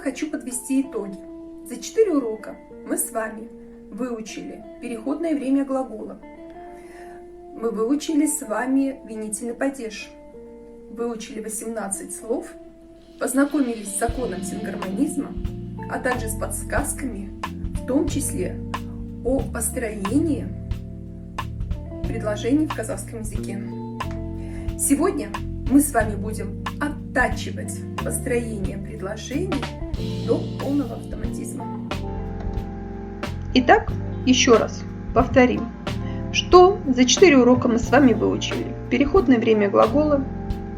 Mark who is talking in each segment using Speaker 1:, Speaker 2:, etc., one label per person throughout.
Speaker 1: хочу подвести итоги. За 4 урока мы с вами выучили переходное время глагола. Мы выучили с вами винительный падеж. Выучили 18 слов, познакомились с законом сингармонизма, а также с подсказками, в том числе о построении предложений в казахском языке. Сегодня мы с вами будем оттачивать построение предложений до полного автоматизма.
Speaker 2: Итак, еще раз повторим, что за 4 урока мы с вами выучили переходное время глагола,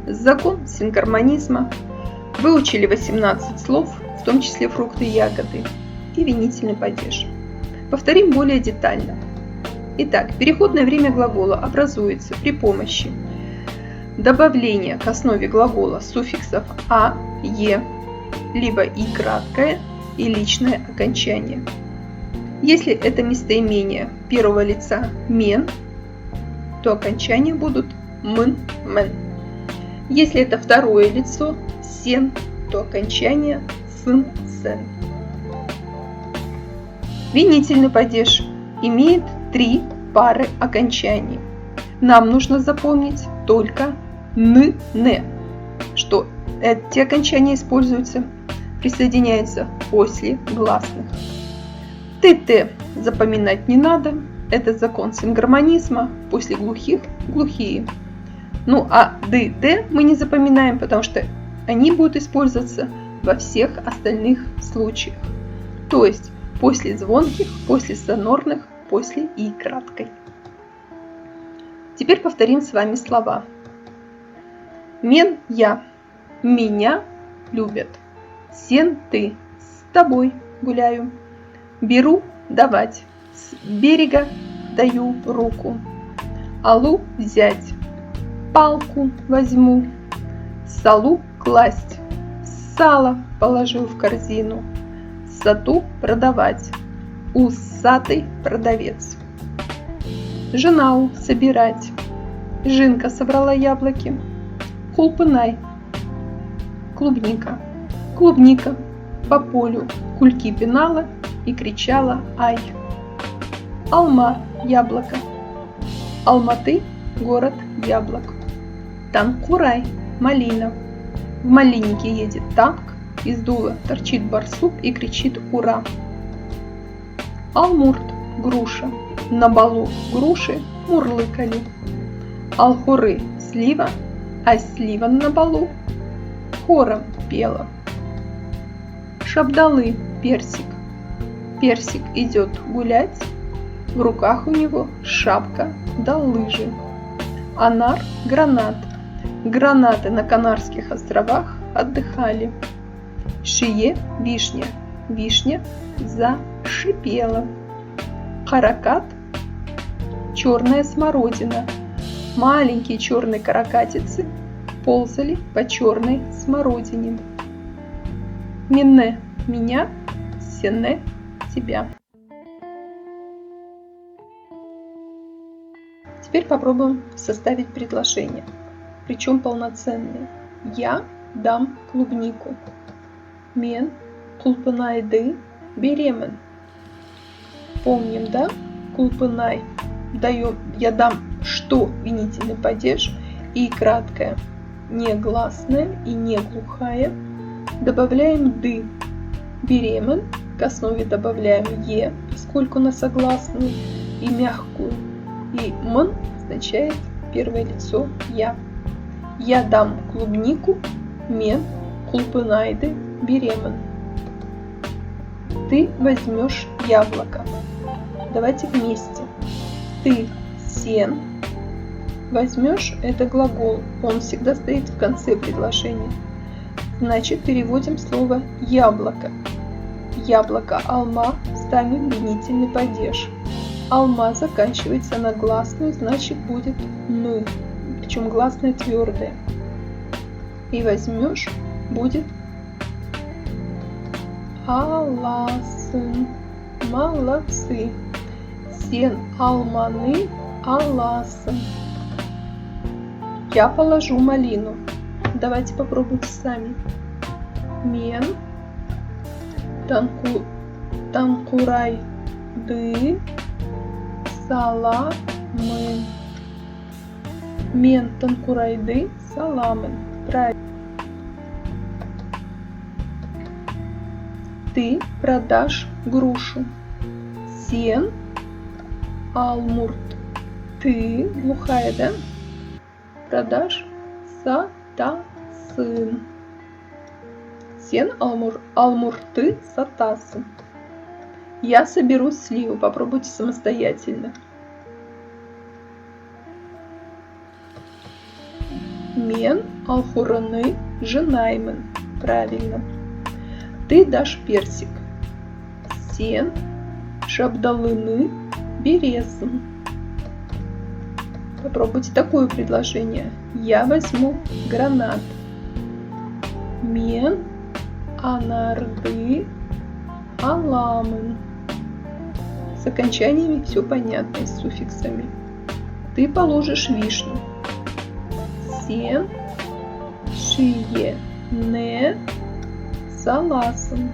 Speaker 2: закон сингармонизма, выучили 18 слов, в том числе фрукты и ягоды, и винительный падеж. Повторим более детально. Итак, переходное время глагола образуется при помощи добавления к основе глагола суффиксов «а», «е», либо «и» краткое и личное окончание. Если это местоимение первого лица «мен», то окончания будут «м», «мен». Если это второе лицо «сен», то окончание «сын», «сен». Винительный падеж имеет 3 пары окончаний. Нам нужно запомнить только «н», «не», что эти окончания присоединяются после гласных. «т», запоминать не надо, это закон сингармонизма, после глухих – глухие. Ну а «д», «т» мы не запоминаем, потому что они будут использоваться во всех остальных случаях. То есть после звонких, после сонорных, после «и» краткой. Теперь повторим с вами слова. Мен – я, меня любят. Сен – ты, с тобой гуляю. Беру – давать, с берега даю руку. Алу – взять, палку возьму. Салу – класть, сало положил в корзину. Сату – продавать, усатый продавец. Женау – собирать, Жинка собрала яблоки. Кулпынай – клубника. Клубника по полю кульки пинала и кричала «Ай!». Алма – яблоко. Алматы – город яблок. Танкурай – малина. В малиннике едет танк, из дула торчит барсук и кричит «Ура!». Алмурт – груша. На балу груши мурлыкали. Алхуры – слива, а слива на балу хором пела. Шабдалы – персик. Персик идет гулять, в руках у него шапка да лыжи. Анар – гранат. Гранаты на Канарских островах отдыхали. Шие – вишня. Вишня зашипела. Каракат – черная смородина. Маленькие черные каракатицы ползали по черной смородине. Минне – меня, сенне – тебя. Теперь попробуем составить предложение, причем полноценные. Я дам клубнику. Мен кулпынайды беремен. Помним, да? Кулпынай. Я дам что? Винительный падеж. И краткое. Не гласная и не глухая. Добавляем ды. Беремен. К основе добавляем е, поскольку на согласную и мягкую. И м означает первое лицо я. Я дам клубнику. Мен кулпынайды беремен. Ты возьмешь яблоко. Давайте вместе. Ты сен возьмешь, это глагол, он всегда стоит в конце предложения. Значит, переводим слово яблоко. Яблоко алма ставим винительный падеж. Алма заканчивается на гласную, значит будет ну, причем гласная твердая. И возьмешь будет аласын. Молодцы. Сен алманы аласын. Я положу малину. Давайте попробуем сами. Мен танкурайды, саламын. Мен танкурайды, саламын. Правильно. Ты продашь грушу. Сен алмурт. Ты глухая, да? Продашь сатасын. Сен алмурты сатасын. Я соберу сливу. Попробуйте самостоятельно. Мен алхураны жинаймын. Правильно. Ты дашь персик. Сен шабдалыны березым. Попробуйте такое предложение. Я возьму гранат. Мен анарды аламын. С окончаниями все понятно, с суффиксами. Ты положишь вишню. Сен шиене саласын.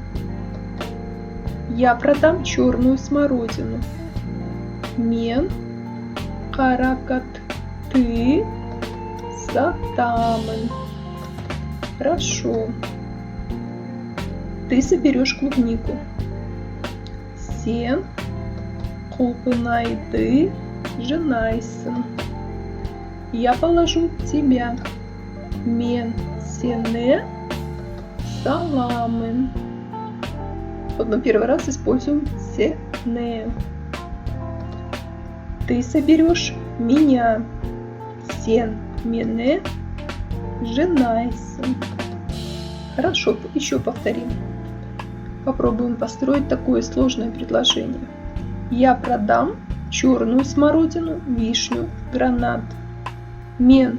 Speaker 2: Я продам черную смородину. Мен каракатты сатамын. Хорошо. Ты соберешь клубнику. Сен кулпынайды жинайсын. Я положу тебя. Мен сене саламын. Вот мы первый раз используем сене. Ты соберешь меня. Сен мене жинайсын. Хорошо, еще повторим. Попробуем построить такое сложное предложение. Я продам черную смородину, вишню, гранат. Мен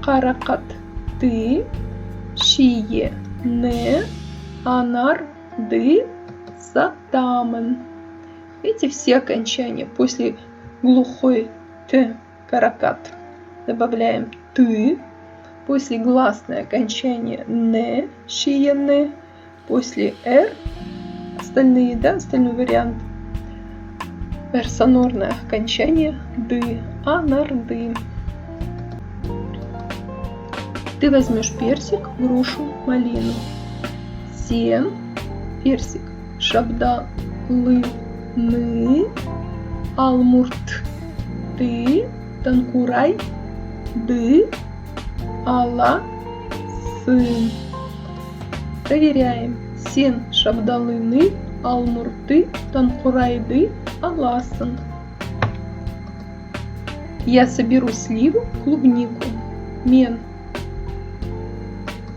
Speaker 2: каракатты шиене анарды сатамын. Эти все окончания после глухой т каракат добавляем ты. После гласное окончание не, шиене. После р остальные, да, остальной вариант. Сонорное окончание ды, анарды. Ты возьмешь персик, грушу, малину. Сен, персик, шабдалыны, алмурт. Ты танкурай, ды, ала, сын. Проверяем. Сен шабдалыны, алмурты, танкурайды, аласын. Я соберу сливу, клубнику. Мен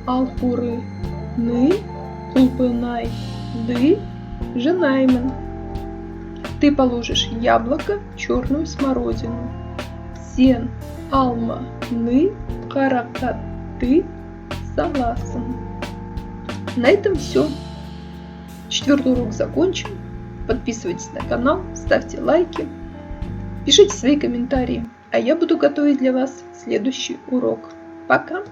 Speaker 2: алхурыны, кулпынайды, жинаймын. Ты положишь яблоко, черную смородину. Сен алманы, каракатты, саласын. На этом все. 4-й урок закончен. Подписывайтесь на канал, ставьте лайки, пишите свои комментарии. А я буду готовить для вас следующий урок. Пока!